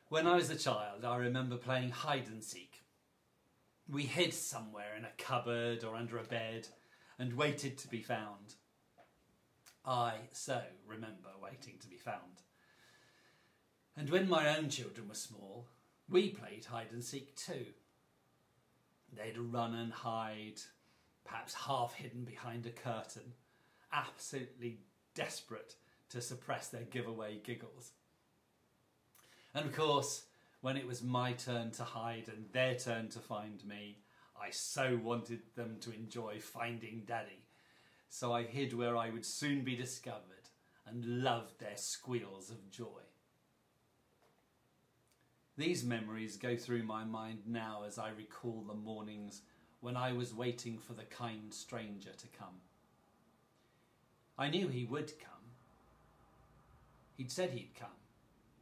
When I was a child, I remember playing hide and seek. We hid somewhere in a cupboard or under a bed and waited to be found. I so remember waiting to be found. And when my own children were small, we played hide and seek too. They'd run and hide, perhaps half hidden behind a curtain, absolutely desperate to suppress their giveaway giggles. And of course, when it was my turn to hide and their turn to find me, I so wanted them to enjoy finding Daddy. So I hid where I would soon be discovered and loved their squeals of joy. These memories go through my mind now as I recall the mornings when I was waiting for the kind stranger to come. I knew he would come. He'd said he'd come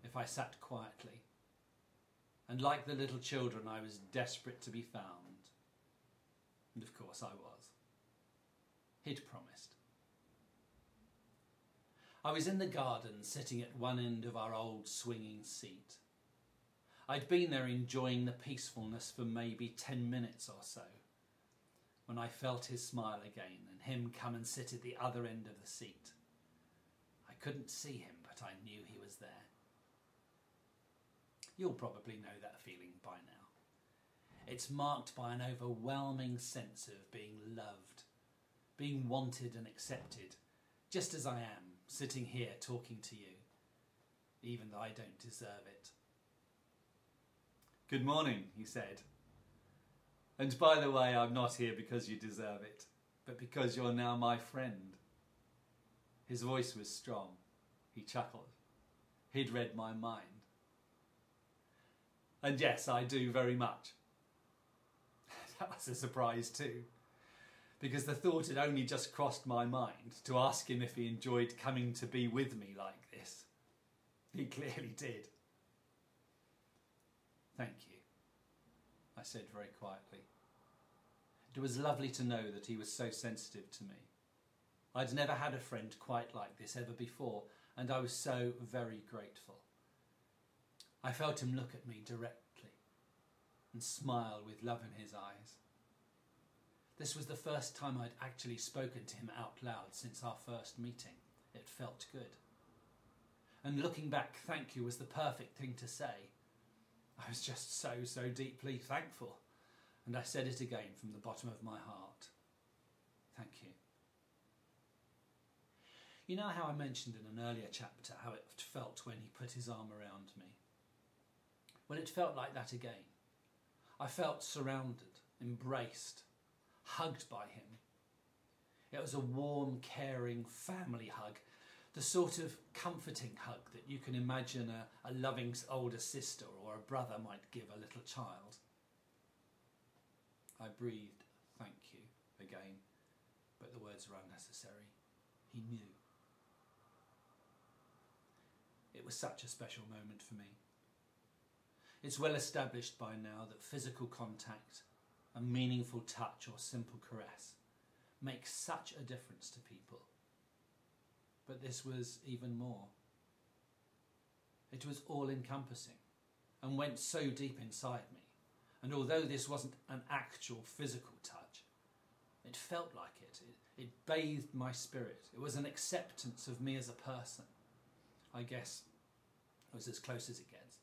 if I sat quietly. And like the little children, I was desperate to be found. And of course I was. He'd promised. I was in the garden sitting at one end of our old swinging seat. I'd been there enjoying the peacefulness for maybe 10 minutes or so when I felt his smile again and him come and sit at the other end of the seat. I couldn't see him, but I knew he was there. You'll probably know that feeling by now. It's marked by an overwhelming sense of being loved, being wanted and accepted, just as I am, sitting here talking to you, even though I don't deserve it. "Good morning," he said. "And by the way, I'm not here because you deserve it, but because you're now my friend." His voice was strong. He chuckled. He'd read my mind. And yes, I do very much. That was a surprise too, because the thought had only just crossed my mind to ask him if he enjoyed coming to be with me like this. He clearly did. "Thank you," I said very quietly. It was lovely to know that he was so sensitive to me. I'd never had a friend quite like this ever before, and I was so very grateful. I felt him look at me directly and smile with love in his eyes. This was the first time I'd actually spoken to him out loud since our first meeting. It felt good. And looking back, thank you was the perfect thing to say. I was just so deeply thankful. And I said it again from the bottom of my heart. Thank you. You know how I mentioned in an earlier chapter how it felt when he put his arm around me? Well, it felt like that again. I felt surrounded, embraced, hugged by him. It was a warm, caring family hug, the sort of comforting hug that you can imagine a loving older sister or a brother might give a little child. I breathed, "Thank you," again, but the words were unnecessary. He knew. It was such a special moment for me. It's well established by now that physical contact, a meaningful touch or simple caress makes such a difference to people. But this was even more. It was all-encompassing and went so deep inside me. And although this wasn't an actual physical touch, it felt like it. It bathed my spirit. It was an acceptance of me as a person. I guess it was as close as it gets.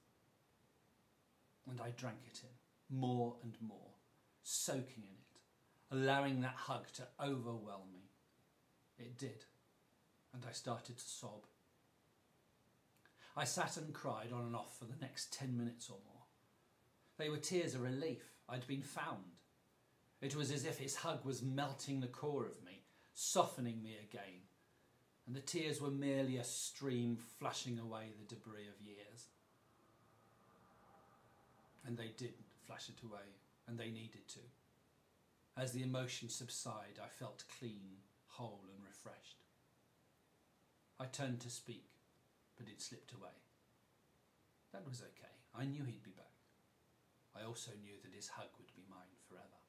And I drank it in, more and more, soaking in it, allowing that hug to overwhelm me. It did, and I started to sob. I sat and cried on and off for the next 10 minutes or more. They were tears of relief. I'd been found. It was as if his hug was melting the core of me, softening me again, and the tears were merely a stream flushing away the debris of years. And they did flush it away, and they needed to. As the emotions subside, I felt clean, whole and refreshed. I turned to speak, but it slipped away. That was okay. I knew he'd be back. I also knew that his hug would be mine forever.